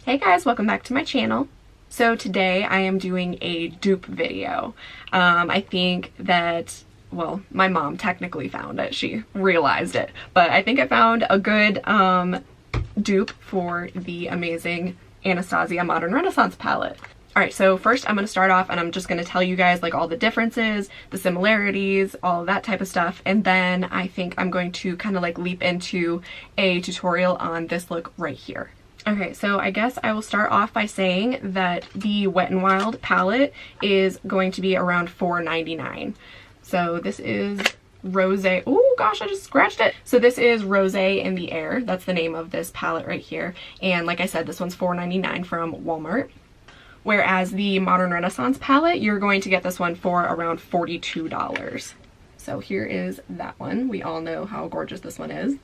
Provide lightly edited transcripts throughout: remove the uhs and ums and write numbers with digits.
Hey guys, welcome back to my channel. So today I am doing a dupe video. I think that, well, my mom technically found it. She realized it. But I think I found a good dupe for the amazing Anastasia Modern Renaissance palette. Alright, so first I'm going to start off and I'm just going to tell you guys like all the differences, the similarities, all of that type of stuff, and then I think I'm going to kind of like leap into a tutorial on this look right here. Okay, so I guess I will start off by saying that the Wet n Wild palette is going to be around $4.99. So this is Rosé. Oh gosh, I just scratched it. So this is Rosé in the Air. That's the name of this palette right here. And like I said, this one's $4.99 from Walmart. Whereas the Modern Renaissance palette, you're going to get this one for around $42. So here is that one. We all know how gorgeous this one is.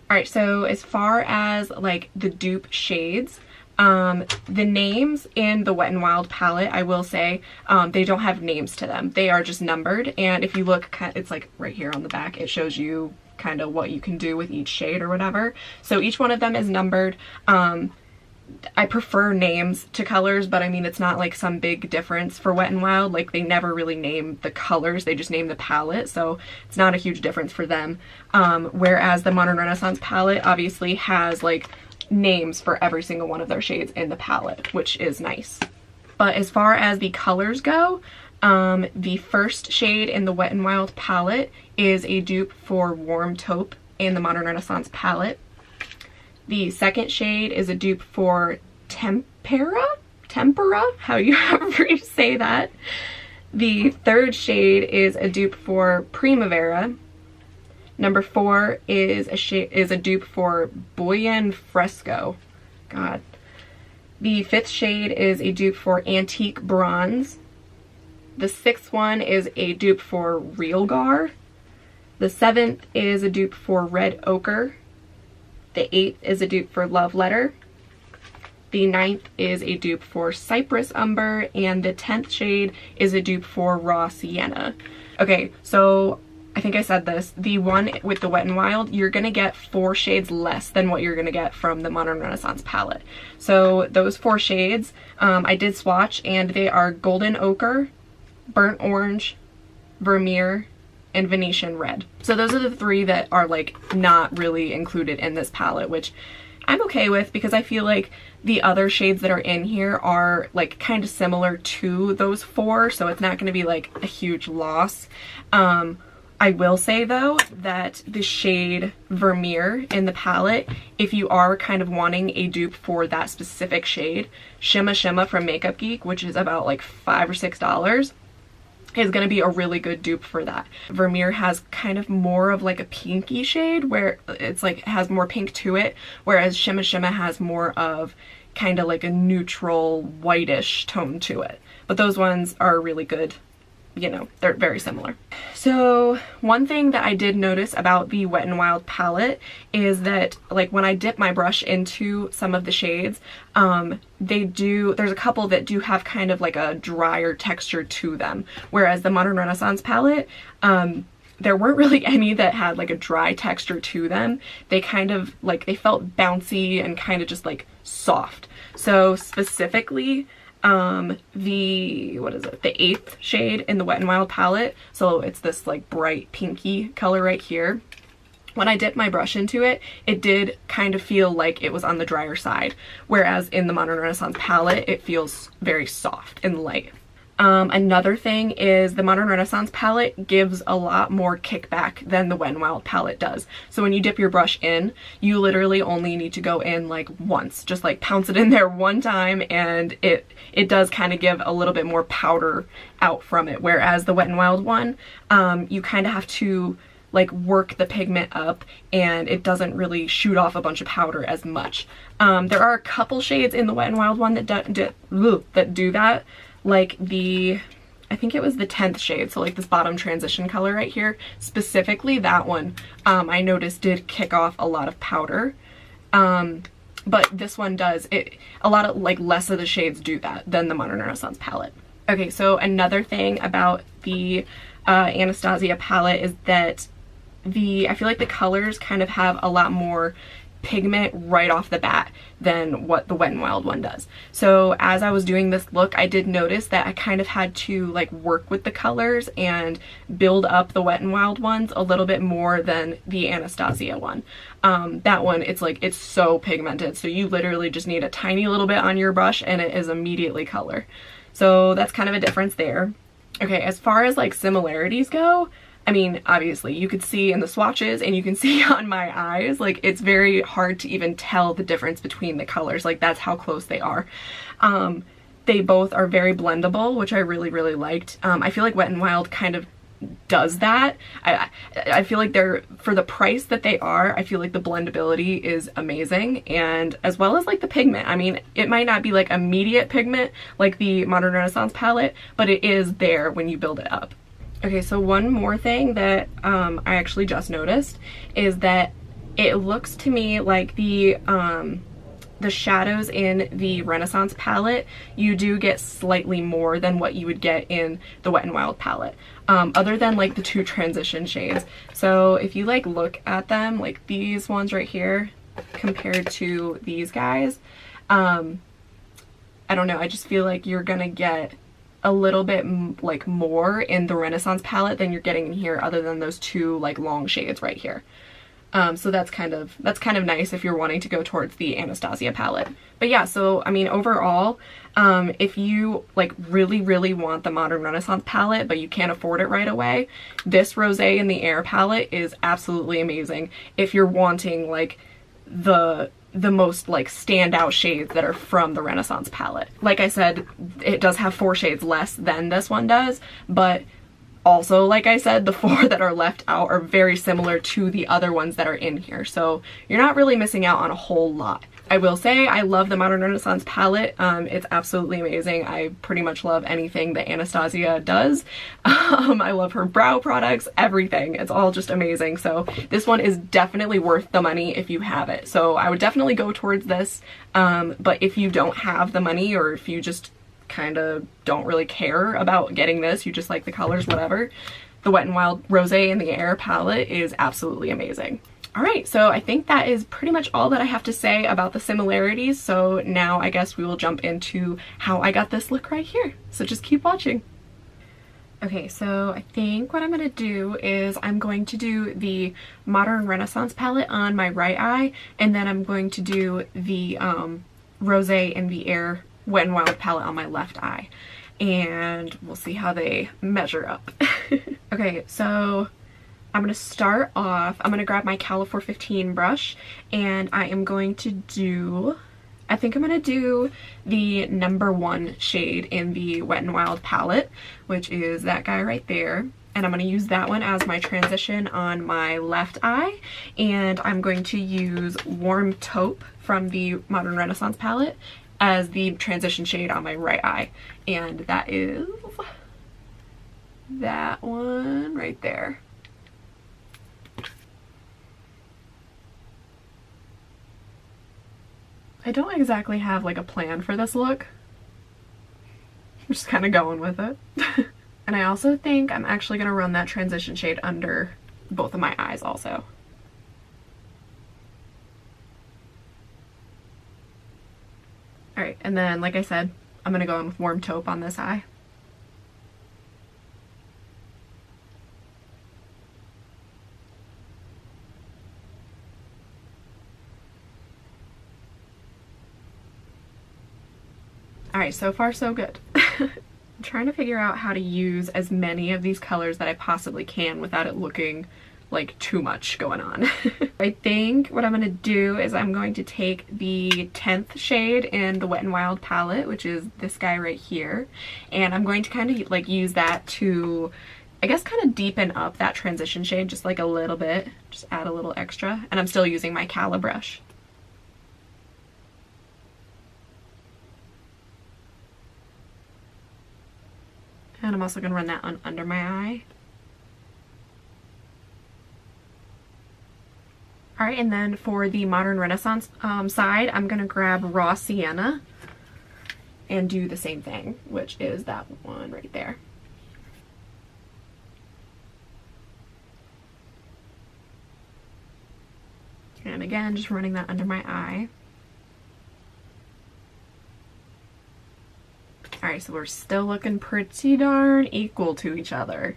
Alright, so as far as like the dupe shades, the names in the Wet n Wild palette, I will say, they don't have names to them. They are just numbered, and if you look, it's like right here on the back, it shows you kind of what you can do with each shade or whatever. So each one of them is numbered. I prefer names to colors, but I mean, it's not like some big difference for Wet n Wild. Like, they never really name the colors, they just name the palette, so it's not a huge difference for them. Whereas the Modern Renaissance palette obviously has like names for every single one of their shades in the palette, which is nice. But as far as the colors go, the first shade in the Wet n Wild palette is a dupe for Warm Taupe in the Modern Renaissance palette. The second shade is a dupe for Tempera, however you say that. The third shade is a dupe for Primavera. Number 4 is a dupe for Boyan Fresco. God. The 5th shade is a dupe for Antique Bronze. The 6th one is a dupe for Realgar. The 7th is a dupe for Red Ochre. The 8th is a dupe for Love Letter. The 9th is a dupe for Cypress Umber, and the 10th shade is a dupe for Raw Sienna. Okay, so I think I said this. The one with the Wet n Wild, you're gonna get 4 shades less than what you're gonna get from the Modern Renaissance palette. So those 4 shades, I did swatch, and they are Golden Ochre, Burnt Orange, Vermeer, and Venetian Red. So those are the 3 that are like not really included in this palette, which I'm okay with because I feel like the other shades that are in here are like kind of similar to those 4, so it's not going to be like a huge loss. I will say though that the shade Vermeer in the palette, if you are kind of wanting a dupe for that specific shade, Shimma Shimma from Makeup Geek, which is about like $5 or $6, is going to be a really good dupe for that. Vermeer has kind of more of like a pinky shade where it's like has more pink to it, whereas Shimma Shimma has more of kind of like a neutral whitish tone to it. But those ones are really good. You know, they're very similar. So one thing that I did notice about the Wet n Wild palette is that like when I dip my brush into some of the shades, there's a couple that do have kind of like a drier texture to them, whereas the Modern Renaissance palette, there weren't really any that had like a dry texture to them. They kind of like, they felt bouncy and kind of just like soft. So specifically, the 8th shade in the Wet n Wild palette, so it's this like bright pinky color right here. When I dipped my brush into it, it did kind of feel like it was on the drier side, whereas in the Modern Renaissance palette, it feels very soft and light. Another thing is the Modern Renaissance palette gives a lot more kickback than the Wet n Wild palette does. So when you dip your brush in, you literally only need to go in like once, just like pounce it in there one time, and it does kind of give a little bit more powder out from it. Whereas the Wet n Wild one, you kind of have to like work the pigment up, and it doesn't really shoot off a bunch of powder as much. There are a couple shades in the Wet n Wild one that do that. Like I think it was the 10th shade, so like this bottom transition color right here, specifically that one, I noticed did kick off a lot of powder. But this one does, a lot of like less of the shades do that than the Modern Renaissance palette. Okay, so another thing about the Anastasia palette is that I feel like the colors kind of have a lot more pigment right off the bat than what the Wet n Wild one does. So as I was doing this look, I did notice that I kind of had to like work with the colors and build up the Wet n Wild ones a little bit more than the Anastasia one. That one, it's so pigmented, so you literally just need a tiny little bit on your brush and it is immediately color. So that's kind of a difference there. Okay, as far as like similarities go, I mean, obviously you could see in the swatches and you can see on my eyes, like it's very hard to even tell the difference between the colors. Like that's how close they are. They both are very blendable, which I really, really liked. I feel like Wet n Wild kind of does that. I feel like they're, for the price that they are, I feel like the blendability is amazing, and as well as like the pigment. I mean, it might not be like immediate pigment like the Modern Renaissance palette, but it is there when you build it up. Okay, so one more thing that I actually just noticed is that it looks to me like the shadows in the Renaissance palette, you do get slightly more than what you would get in the Wet n Wild palette, other than like the two transition shades. So if you like look at them, like these ones right here compared to these guys, I don't know, I just feel like you're gonna get a little bit like more in the Renaissance palette than you're getting in here, other than those two like long shades right here. So that's kind of nice if you're wanting to go towards the Anastasia palette. But yeah, so I mean overall, if you like really, really want the Modern Renaissance palette but you can't afford it right away, this Rosé in the Air palette is absolutely amazing if you're wanting like the most like standout shades that are from the Renaissance palette. Like I said, it does have 4 shades less than this one does, but also, like I said, the 4 that are left out are very similar to the other ones that are in here, so you're not really missing out on a whole lot. I will say I love the Modern Renaissance palette. It's absolutely amazing. I pretty much love anything that Anastasia does. I love her brow products, everything. It's all just amazing. So this one is definitely worth the money if you have it. So I would definitely go towards this. But if you don't have the money, or if you just kind of don't really care about getting this, you just like the colors, whatever, the Wet n Wild Rosé in the Air palette is absolutely amazing. Alright, so I think that is pretty much all that I have to say about the similarities, so now I guess we will jump into how I got this look right here. So just keep watching. Okay, so I think what I'm going to do is I'm going to do the Modern Renaissance palette on my right eye, and then I'm going to do the Rosé in the Air Wet n Wild palette on my left eye. And we'll see how they measure up. Okay, so I'm going to start off, I'm going to grab my Cala 415 brush, and I am going to do, I think I'm going to do the number 1 shade in the Wet n Wild palette, which is that guy right there. And I'm going to use that one as my transition on my left eye, and I'm going to use Warm Taupe from the Modern Renaissance palette as the transition shade on my right eye. And that is that one right there. I don't exactly have like a plan for this look. I'm just kind of going with it. And I also think I'm actually going to run that transition shade under both of my eyes also. Alright, and then like I said, I'm going to go in with Warm Taupe on this eye. Alright, so far so good. I'm trying to figure out how to use as many of these colors that I possibly can without it looking like too much going on. I think what I'm going to do is I'm going to take the 10th shade in the Wet n Wild palette, which is this guy right here, and I'm going to kind of like use that to, I guess, kind of deepen up that transition shade just like a little bit, just add a little extra, and I'm still using my Cala brush. And I'm also going to run that on under my eye. Alright, and then for the Modern Renaissance side, I'm going to grab Raw Sienna and do the same thing, which is that one right there. And again, just running that under my eye. Alright, so we're still looking pretty darn equal to each other.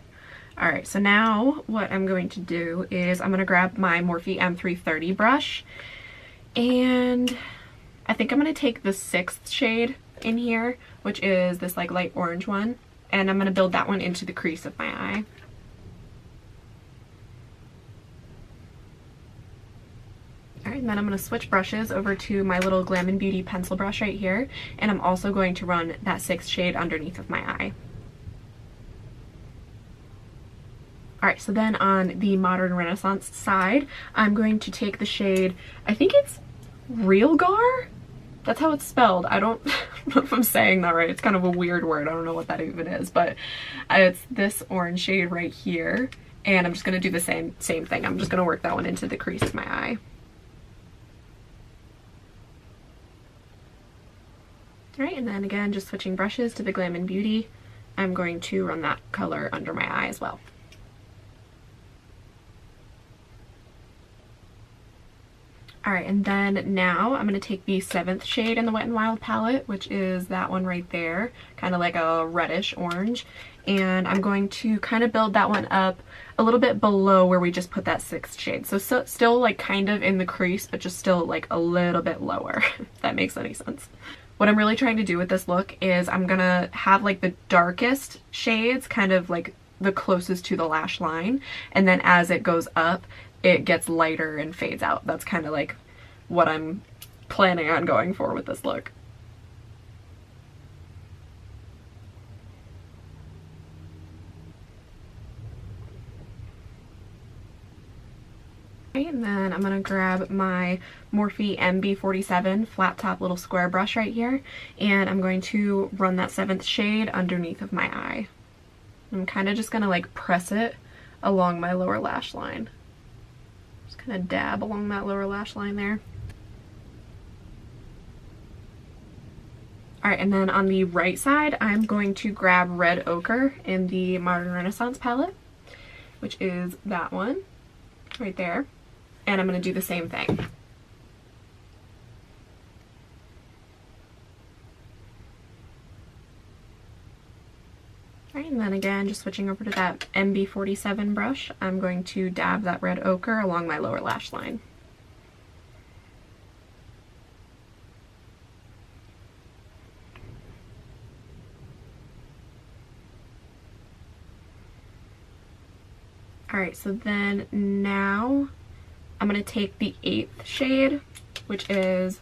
Alright, so now what I'm going to do is I'm going to grab my Morphe M330 brush, and I think I'm going to take the 6th shade in here, which is this like light orange one, and I'm going to build that one into the crease of my eye. Alright, and then I'm going to switch brushes over to my little Glam & Beauty pencil brush right here, and I'm also going to run that 6th shade underneath of my eye. Alright, so then on the Modern Renaissance side, I'm going to take the shade, I think it's Real Gar? That's how it's spelled. I don't know if I'm saying that right. It's kind of a weird word. I don't know what that even is, but it's this orange shade right here, and I'm just going to do the same thing. I'm just going to work that one into the crease of my eye. Alright, and then again, just switching brushes to the Glam & Beauty, I'm going to run that color under my eye as well. Alright, and then now I'm going to take the 7th shade in the Wet n Wild palette, which is that one right there, kind of like a reddish orange, and I'm going to kind of build that one up a little bit below where we just put that 6th shade. So still like kind of in the crease, but just still like a little bit lower, if that makes any sense. What I'm really trying to do with this look is I'm gonna have like the darkest shades kind of like the closest to the lash line, and then as it goes up it gets lighter and fades out. That's kind of like what I'm planning on going for with this look. And then I'm going to grab my Morphe MB47 flat top little square brush right here, and I'm going to run that 7th shade underneath of my eye. I'm kind of just going to like press it along my lower lash line. Just kind of dab along that lower lash line there. Alright, and then on the right side, I'm going to grab Red Ochre in the Modern Renaissance palette, which is that one right there. And I'm going to do the same thing. Alright, and then again, just switching over to that MB47 brush, I'm going to dab that Red Ochre along my lower lash line. Alright, so then now I'm going to take the 8th shade, which is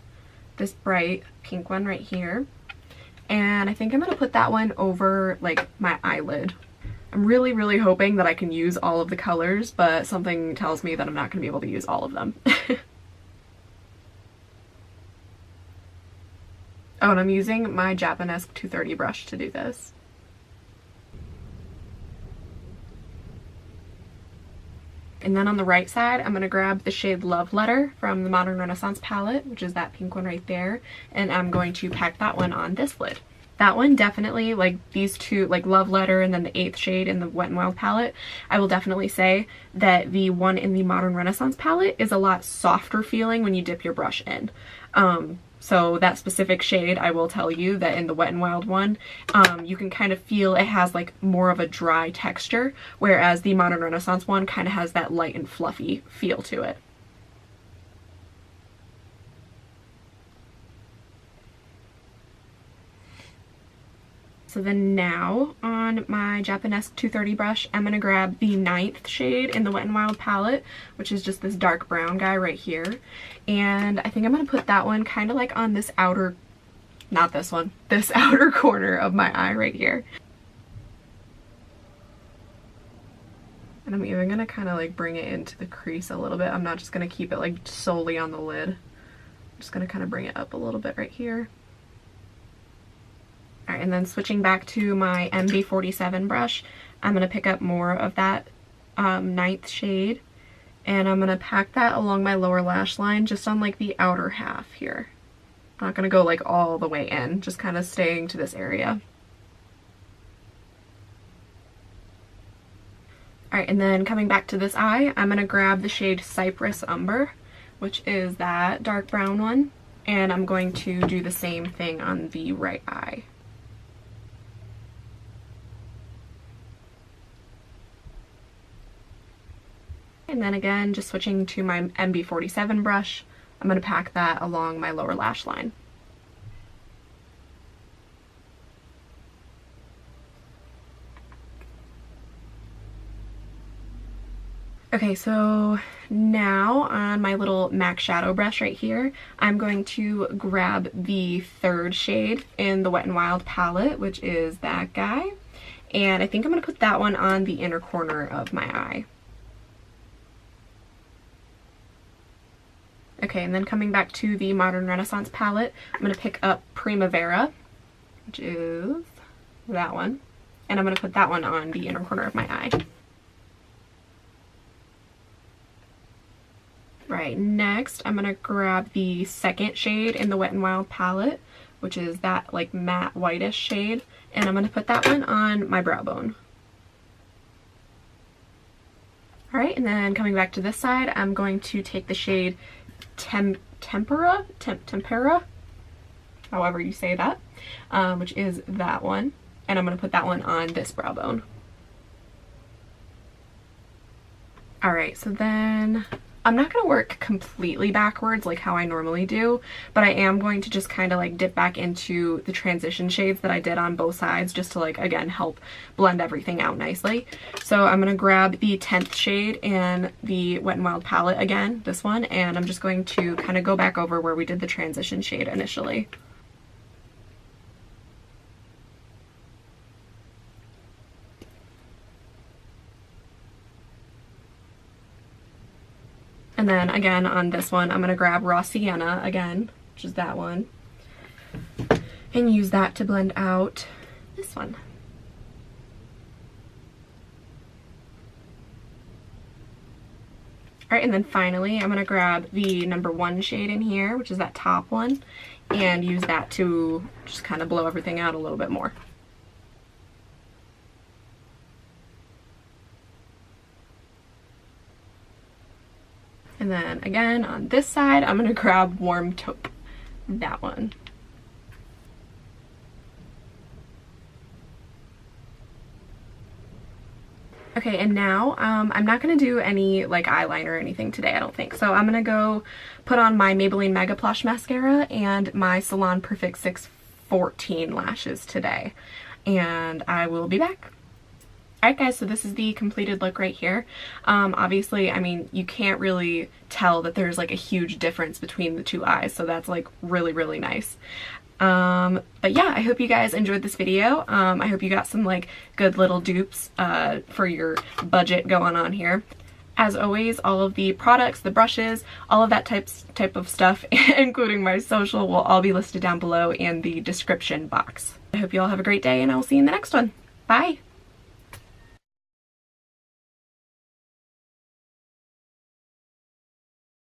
this bright pink one right here, and I think I'm going to put that one over like my eyelid. I'm really hoping that I can use all of the colors, but something tells me that I'm not going to be able to use all of them. Oh, and I'm using my Japonesque 230 brush to do this. And then on the right side, I'm going to grab the shade Love Letter from the Modern Renaissance palette, which is that pink one right there, and I'm going to pack that one on this lid. That one definitely, like these two, like Love Letter and then the 8th shade in the Wet n Wild palette, I will definitely say that the one in the Modern Renaissance palette is a lot softer feeling when you dip your brush in. So that specific shade, I will tell you that in the Wet n Wild one, you can kind of feel it has like more of a dry texture, whereas the Modern Renaissance one kind of has that light and fluffy feel to it. So then now on my Japonesque 230 brush, I'm going to grab the 9th shade in the Wet n Wild palette, which is just this dark brown guy right here. And I think I'm going to put that one kind of like on this outer, not this one, this outer corner of my eye right here. And I'm even going to kind of like bring it into the crease a little bit. I'm not just going to keep it like solely on the lid. I'm just going to kind of bring it up a little bit right here. Alright, and then switching back to my MB47 brush, I'm going to pick up more of that 9th shade, and I'm going to pack that along my lower lash line, just on like the outer half here. I'm not going to go like all the way in, just kind of staying to this area. Alright, and then coming back to this eye, I'm going to grab the shade Cypress Umber, which is that dark brown one. And I'm going to do the same thing on the right eye. And then again, just switching to my MB47 brush, I'm going to pack that along my lower lash line. Okay, so now on my little MAC shadow brush right here, I'm going to grab the third shade in the Wet n Wild palette, which is that guy. And I think I'm going to put that one on the inner corner of my eye. Okay, and then coming back to the Modern Renaissance palette, I'm going to pick up Primavera, which is that one. And I'm going to put that one on the inner corner of my eye. Right, next I'm going to grab the second shade in the Wet n Wild palette, which is that like matte whitish shade, and I'm going to put that one on my brow bone. Alright, and then coming back to this side, I'm going to take the shade Tempera, however you say that, which is that one, and I'm going to put that one on this brow bone. Alright, so then I'm not going to work completely backwards like how I normally do, but I am going to just kind of like dip back into the transition shades that I did on both sides just to like, again, help blend everything out nicely. So I'm going to grab the 10th shade in the Wet n Wild palette again, this one, and I'm just going to kind of go back over where we did the transition shade initially. And then again on this one, I'm going to grab Raw Sienna again, which is that one, and use that to blend out this one. Alright, and then finally I'm going to grab the number 1 shade in here, which is that top one, and use that to just kind of blow everything out a little bit more. And then again on this side, I'm going to grab Warm Taupe, that one. Okay, and now I'm not going to do any like eyeliner or anything today, I don't think. So I'm going to go put on my Maybelline Mega Plush mascara and my Salon Perfect 614 lashes today. And I will be back. Alright guys, so this is the completed look right here. Obviously, I mean, you can't really tell that there's like a huge difference between the two eyes, so that's like really, really nice. But yeah, I hope you guys enjoyed this video. I hope you got some like good little dupes for your budget going on here. As always, all of the products, the brushes, all of that type of stuff, including my social, will all be listed down below in the description box. I hope you all have a great day, and I will see you in the next one. Bye!